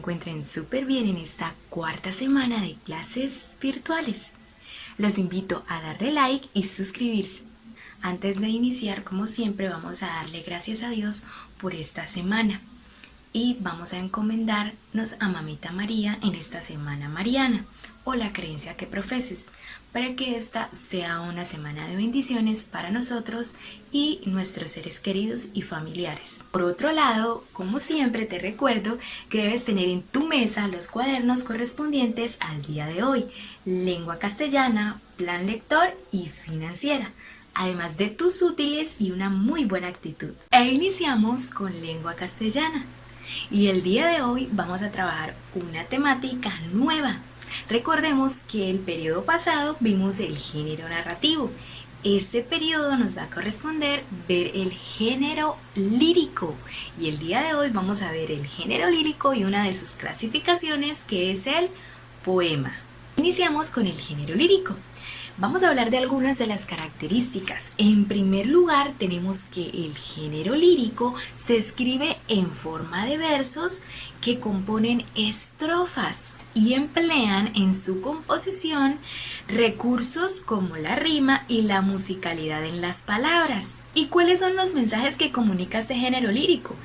encuentren súper bien en esta cuarta semana de clases virtuales. Los invito a darle like y suscribirse. Antes de iniciar, como siempre, vamos a darle gracias a Dios por esta semana y vamos a encomendarnos a Mamita María en esta semana mariana o la creencia que profeses, para que esta sea una semana de bendiciones para nosotros y nuestros seres queridos y familiares. Por otro lado, como siempre te recuerdo que debes tener en tu mesa los cuadernos correspondientes al día de hoy, lengua castellana, plan lector y financiera, además de tus útiles y una muy buena actitud. Iniciamos con lengua castellana y el día de hoy vamos a trabajar una temática nueva. Recordemos que el periodo pasado vimos el género narrativo. Este periodo nos va a corresponder ver el género lírico y el día de hoy vamos a ver el género lírico y una de sus clasificaciones, que es el poema. Iniciamos con el género lírico. Vamos a hablar de algunas de las características. En primer lugar, tenemos que el género lírico se escribe en forma de versos que componen estrofas y emplean en su composición recursos como la rima y la musicalidad en las palabras. ¿Y cuáles son los mensajes que comunica este género lírico?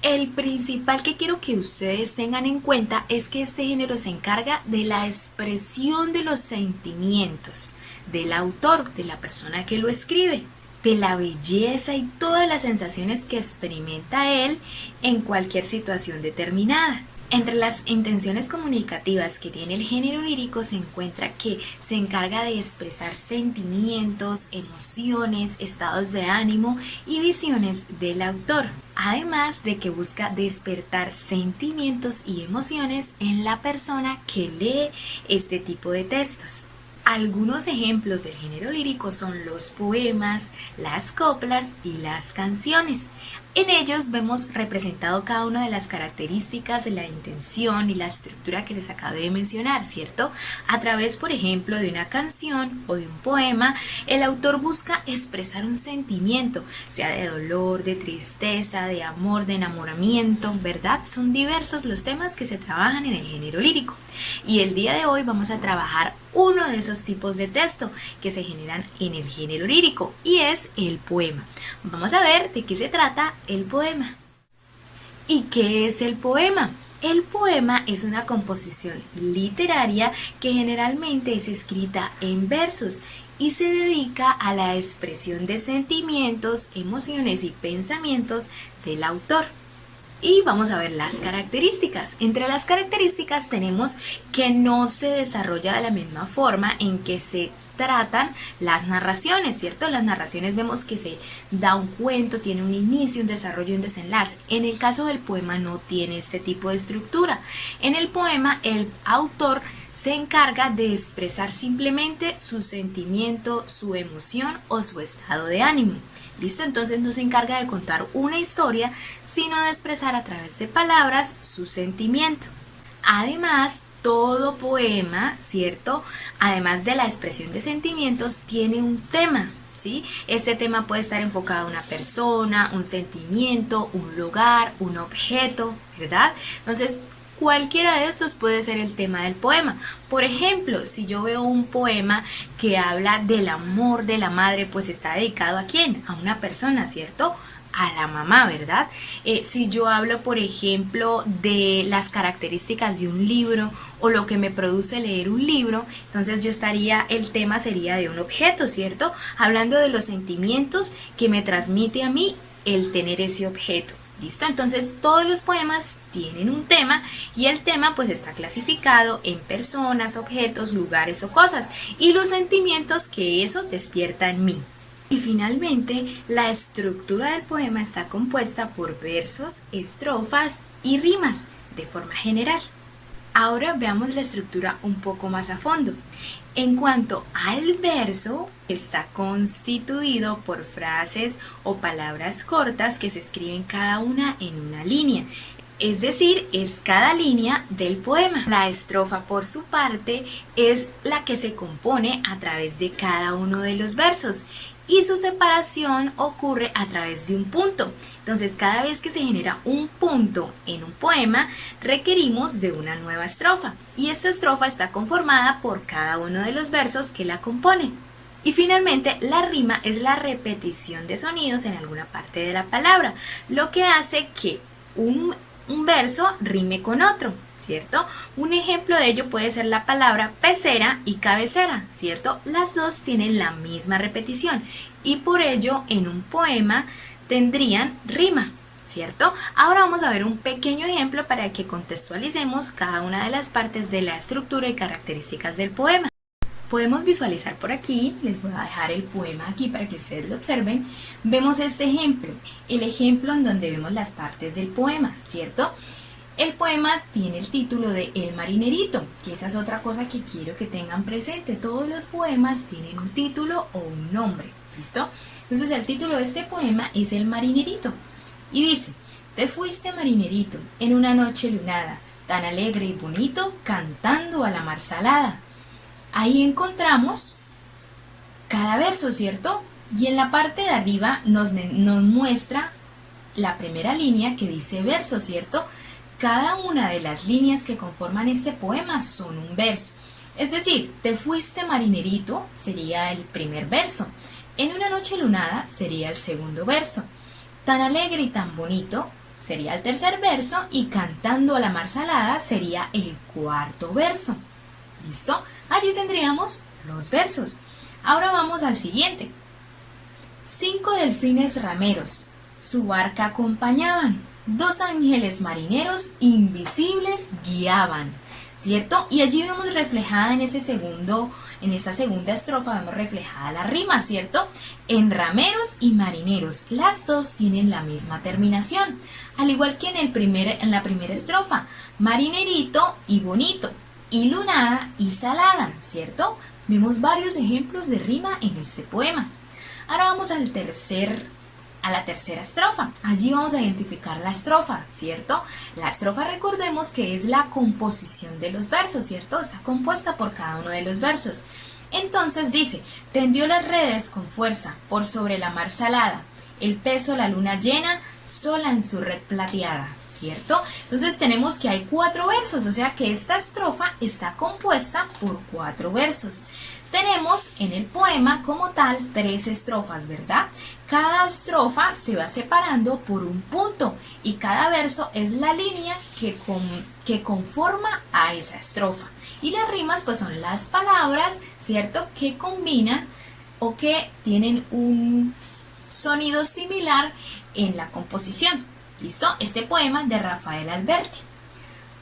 El principal que quiero que ustedes tengan en cuenta es que este género se encarga de la expresión de los sentimientos del autor, de la persona que lo escribe, de la belleza y todas las sensaciones que experimenta él en cualquier situación determinada. Entre las intenciones comunicativas que tiene el género lírico se encuentra que se encarga de expresar sentimientos, emociones, estados de ánimo y visiones del autor, además de que busca despertar sentimientos y emociones en la persona que lee este tipo de textos. Algunos ejemplos del género lírico son los poemas, las coplas y las canciones. En ellos vemos representado cada una de las características de la intención y la estructura que les acabé de mencionar, ¿cierto? A través, por ejemplo, de una canción o de un poema, el autor busca expresar un sentimiento, sea de dolor, de tristeza, de amor, de enamoramiento, ¿verdad? Son diversos los temas que se trabajan en el género lírico. Y el día de hoy vamos a trabajar uno de esos tipos de texto que se generan en el género lírico y es el poema. Vamos a ver de qué se trata el poema. ¿Y qué es el poema? El poema es una composición literaria que generalmente es escrita en versos y se dedica a la expresión de sentimientos, emociones y pensamientos del autor. Y vamos a ver las características. Entre las características tenemos que no se desarrolla de la misma forma en que se tratan las narraciones, ¿cierto? Las narraciones vemos que se da un cuento, tiene un inicio, un desarrollo y un desenlace. En el caso del poema no tiene este tipo de estructura. En el poema el autor se encarga de expresar simplemente su sentimiento, su emoción o su estado de ánimo. ¿Listo? Entonces no se encarga de contar una historia, sino de expresar a través de palabras su sentimiento. Además, todo poema, ¿cierto? Además de la expresión de sentimientos, tiene un tema, ¿sí? Este tema puede estar enfocado a una persona, un sentimiento, un lugar, un objeto, ¿verdad? Entonces, cualquiera de estos puede ser el tema del poema. Por ejemplo, si yo veo un poema que habla del amor de la madre, pues está dedicado ¿a quién? A una persona, ¿cierto? A la mamá, ¿verdad? Si yo hablo, por ejemplo, de las características de un libro o lo que me produce leer un libro, entonces el tema sería de un objeto, ¿cierto? Hablando de los sentimientos que me transmite a mí el tener ese objeto. ¿Listo? Entonces todos los poemas tienen un tema y el tema pues está clasificado en personas, objetos, lugares o cosas y los sentimientos que eso despierta en mí. Y finalmente, la estructura del poema está compuesta por versos, estrofas y rimas de forma general. Ahora veamos la estructura un poco más a fondo. En cuanto al verso, está constituido por frases o palabras cortas que se escriben cada una en una línea. Es decir, es cada línea del poema. La estrofa, por su parte, es la que se compone a través de cada uno de los versos y su separación ocurre a través de un punto. Entonces, cada vez que se genera un punto en un poema, requerimos de una nueva estrofa, y esta estrofa está conformada por cada uno de los versos que la componen. Y finalmente, la rima es la repetición de sonidos en alguna parte de la palabra, lo que hace que un verso rime con otro, ¿cierto? Un ejemplo de ello puede ser la palabra pecera y cabecera, ¿cierto? Las dos tienen la misma repetición y por ello en un poema tendrían rima, ¿cierto? Ahora vamos a ver un pequeño ejemplo para que contextualicemos cada una de las partes de la estructura y características del poema. Podemos visualizar por aquí, les voy a dejar el poema aquí para que ustedes lo observen. Vemos este ejemplo, el ejemplo en donde vemos las partes del poema, ¿cierto? El poema tiene el título de El Marinerito, que esa es otra cosa que quiero que tengan presente. Todos los poemas tienen un título o un nombre, ¿listo? Entonces el título de este poema es El Marinerito y dice: te fuiste, marinerito, en una noche lunada, tan alegre y bonito, cantando a la mar salada. Ahí encontramos cada verso, ¿cierto? Y en la parte de arriba nos muestra la primera línea que dice verso, ¿cierto? Cada una de las líneas que conforman este poema son un verso. Es decir, te fuiste, marinerito sería el primer verso. En una noche lunada sería el segundo verso. Tan alegre y tan bonito sería el tercer verso. Y cantando a la mar salada sería el cuarto verso. ¿Listo? Allí tendríamos los versos. Ahora vamos al siguiente. 5 delfines rameros su barca acompañaban, 2 ángeles marineros invisibles guiaban, ¿cierto? Y allí vemos reflejada en esa segunda estrofa, vemos reflejada la rima, ¿cierto? En rameros y marineros, las dos tienen la misma terminación, al igual que en la primera estrofa, marinerito y bonito, y lunada y salada, ¿cierto? Vemos varios ejemplos de rima en este poema. Ahora vamos a la tercera estrofa. Allí vamos a identificar la estrofa, ¿cierto? La estrofa, recordemos que es la composición de los versos, ¿cierto? Está compuesta por cada uno de los versos. Entonces dice: tendió las redes con fuerza por sobre la mar salada, el peso la luna llena, sola en su red plateada, ¿cierto? Entonces tenemos que hay 4 versos, o sea que esta estrofa está compuesta por 4 versos. Tenemos en el poema como tal 3 estrofas, ¿verdad? Cada estrofa se va separando por un punto y cada verso es la línea que conforma a esa estrofa. Y las rimas pues son las palabras, ¿cierto? Que combinan o que tienen un sonido similar en la composición. ¿Listo? Este poema de Rafael Alberti.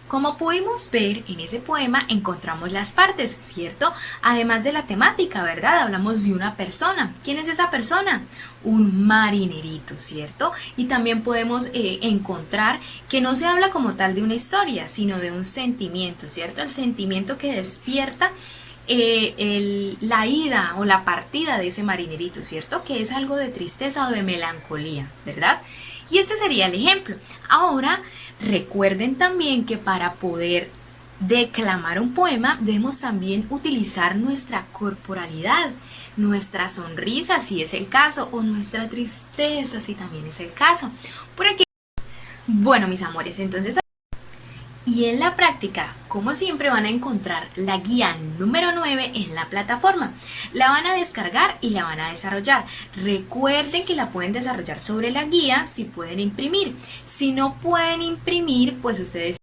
Como pudimos ver en ese poema encontramos las partes, ¿cierto? Además de la temática, ¿verdad? Hablamos de una persona. ¿Quién es esa persona? Un marinerito, ¿cierto? Y también podemos encontrar que no se habla como tal de una historia, sino de un sentimiento, ¿cierto? El sentimiento que despierta la ida o la partida de ese marinerito, ¿cierto? Que es algo de tristeza o de melancolía, ¿verdad? Y este sería el ejemplo. Ahora, recuerden también que para poder declamar un poema debemos también utilizar nuestra corporalidad, nuestra sonrisa si es el caso, o nuestra tristeza si también es el caso. Por aquí, bueno, mis amores, entonces, y en la práctica, como siempre, van a encontrar la guía número 9 en la plataforma. La van a descargar y la van a desarrollar. Recuerden que la pueden desarrollar sobre la guía si pueden imprimir. Si no pueden imprimir, pues ustedes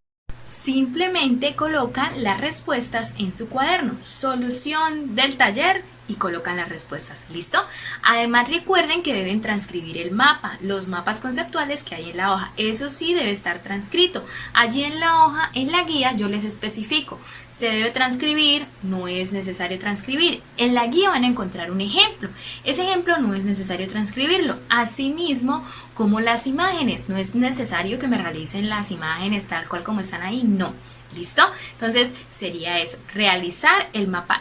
simplemente colocan las respuestas en su cuaderno. Solución del taller y colocan las respuestas. ¿Listo? Además, recuerden que deben transcribir el mapa, los mapas conceptuales que hay en la hoja. Eso sí debe estar transcrito. Allí en la hoja, en la guía, yo les especifico. Se debe transcribir, no es necesario transcribir. En la guía van a encontrar un ejemplo. Ese ejemplo no es necesario transcribirlo. Asimismo, como las imágenes, no es necesario que me realicen las imágenes tal cual como están ahí, no. ¿Listo? Entonces sería eso, realizar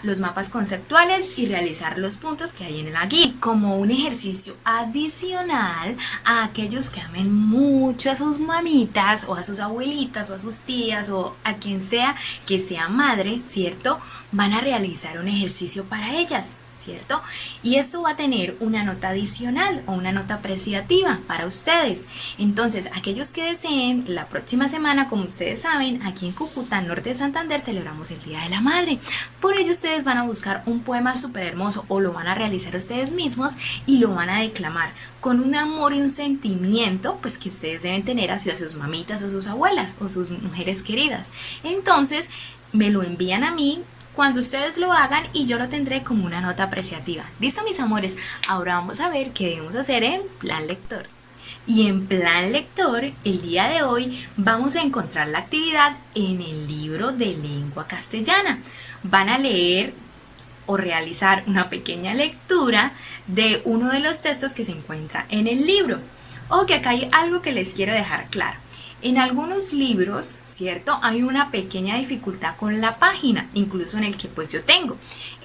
los mapas conceptuales y realizar los puntos que hay en la guía. Como un ejercicio adicional a aquellos que amen mucho a sus mamitas o a sus abuelitas o a sus tías o a quien sea que sea madre, ¿cierto? Van a realizar un ejercicio para ellas, ¿cierto? Y esto va a tener una nota adicional o una nota apreciativa para ustedes. Entonces, aquellos que deseen, la próxima semana, como ustedes saben, aquí en Cúcuta, norte de Santander, celebramos el Día de la Madre. Por ello, ustedes van a buscar un poema súper hermoso o lo van a realizar ustedes mismos y lo van a declamar con un amor y un sentimiento pues que ustedes deben tener hacia sus mamitas o sus abuelas o sus mujeres queridas. Entonces, me lo envían a mí cuando ustedes lo hagan y yo lo tendré como una nota apreciativa. ¿Listo, mis amores? Ahora vamos a ver qué debemos hacer en plan lector. Y en plan lector, el día de hoy vamos a encontrar la actividad en el libro de lengua castellana. Van a leer o realizar una pequeña lectura de uno de los textos que se encuentra en el libro. O que acá hay algo que les quiero dejar claro. En algunos libros, ¿cierto? Hay una pequeña dificultad con la página, incluso en el que pues yo tengo.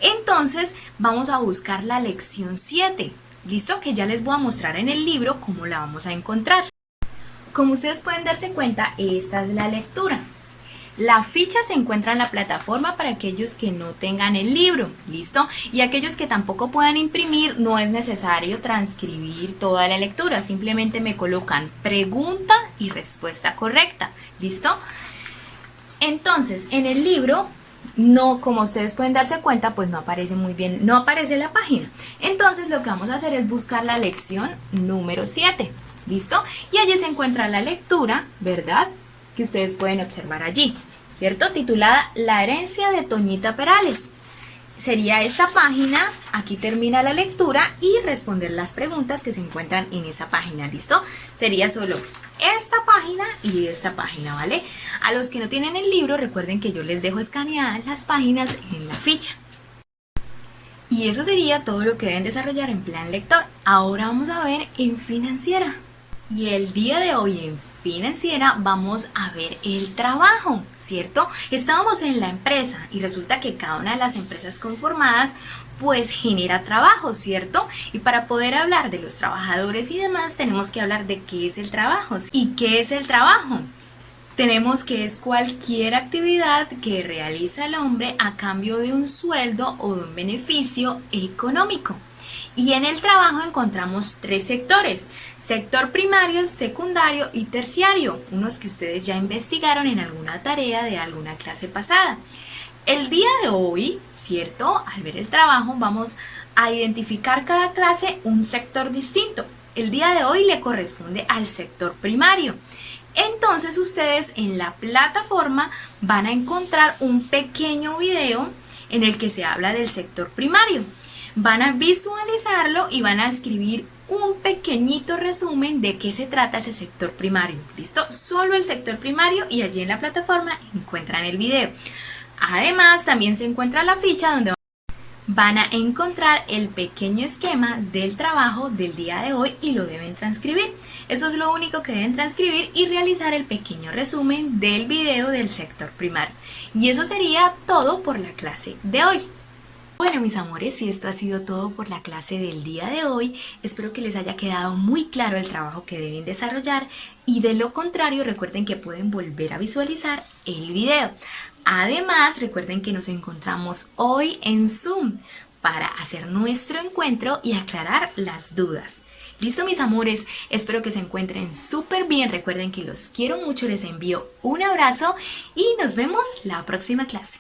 Entonces vamos a buscar la lección 7, ¿listo? Que ya les voy a mostrar en el libro cómo la vamos a encontrar. Como ustedes pueden darse cuenta, esta es la lectura. La ficha se encuentra en la plataforma para aquellos que no tengan el libro, ¿listo? Y aquellos que tampoco puedan imprimir, no es necesario transcribir toda la lectura, simplemente me colocan pregunta y respuesta correcta, ¿listo? Entonces, en el libro, no, como ustedes pueden darse cuenta, pues no aparece muy bien, no aparece la página. Entonces, lo que vamos a hacer es buscar la lección número 7, ¿listo? Y allí se encuentra la lectura, ¿verdad?, que ustedes pueden observar allí, ¿cierto? Titulada La herencia de Toñita Perales. Sería esta página, aquí termina la lectura y responder las preguntas que se encuentran en esa página, ¿listo? Sería solo esta página y esta página, ¿vale? A los que no tienen el libro, recuerden que yo les dejo escaneadas las páginas en la ficha. Y eso sería todo lo que deben desarrollar en plan lector. Ahora vamos a ver en financiera. Y el día de hoy en financiera vamos a ver el trabajo, ¿cierto? Estábamos en la empresa y resulta que cada una de las empresas conformadas pues genera trabajo, ¿cierto? Y para poder hablar de los trabajadores y demás tenemos que hablar de qué es el trabajo. ¿Y qué es el trabajo? Tenemos que es cualquier actividad que realiza el hombre a cambio de un sueldo o de un beneficio económico. Y en el trabajo encontramos 3 sectores: sector primario, secundario y terciario, unos que ustedes ya investigaron en alguna tarea de alguna clase pasada. El día de hoy, ¿cierto? Al ver el trabajo vamos a identificar cada clase un sector distinto. El día de hoy le corresponde al sector primario. Entonces ustedes en la plataforma van a encontrar un pequeño video en el que se habla del sector primario. Van a visualizarlo y van a escribir un pequeñito resumen de qué se trata ese sector primario. ¿Listo? Solo el sector primario y allí en la plataforma encuentran el video. Además, también se encuentra la ficha donde van a encontrar el pequeño esquema del trabajo del día de hoy y lo deben transcribir. Eso es lo único que deben transcribir y realizar el pequeño resumen del video del sector primario. Y eso sería todo por la clase de hoy. Bueno, mis amores, y esto ha sido todo por la clase del día de hoy. Espero que les haya quedado muy claro el trabajo que deben desarrollar y de lo contrario recuerden que pueden volver a visualizar el video. Además, recuerden que nos encontramos hoy en Zoom para hacer nuestro encuentro y aclarar las dudas. ¿Listo, mis amores? Espero que se encuentren súper bien. Recuerden que los quiero mucho, les envío un abrazo y nos vemos la próxima clase.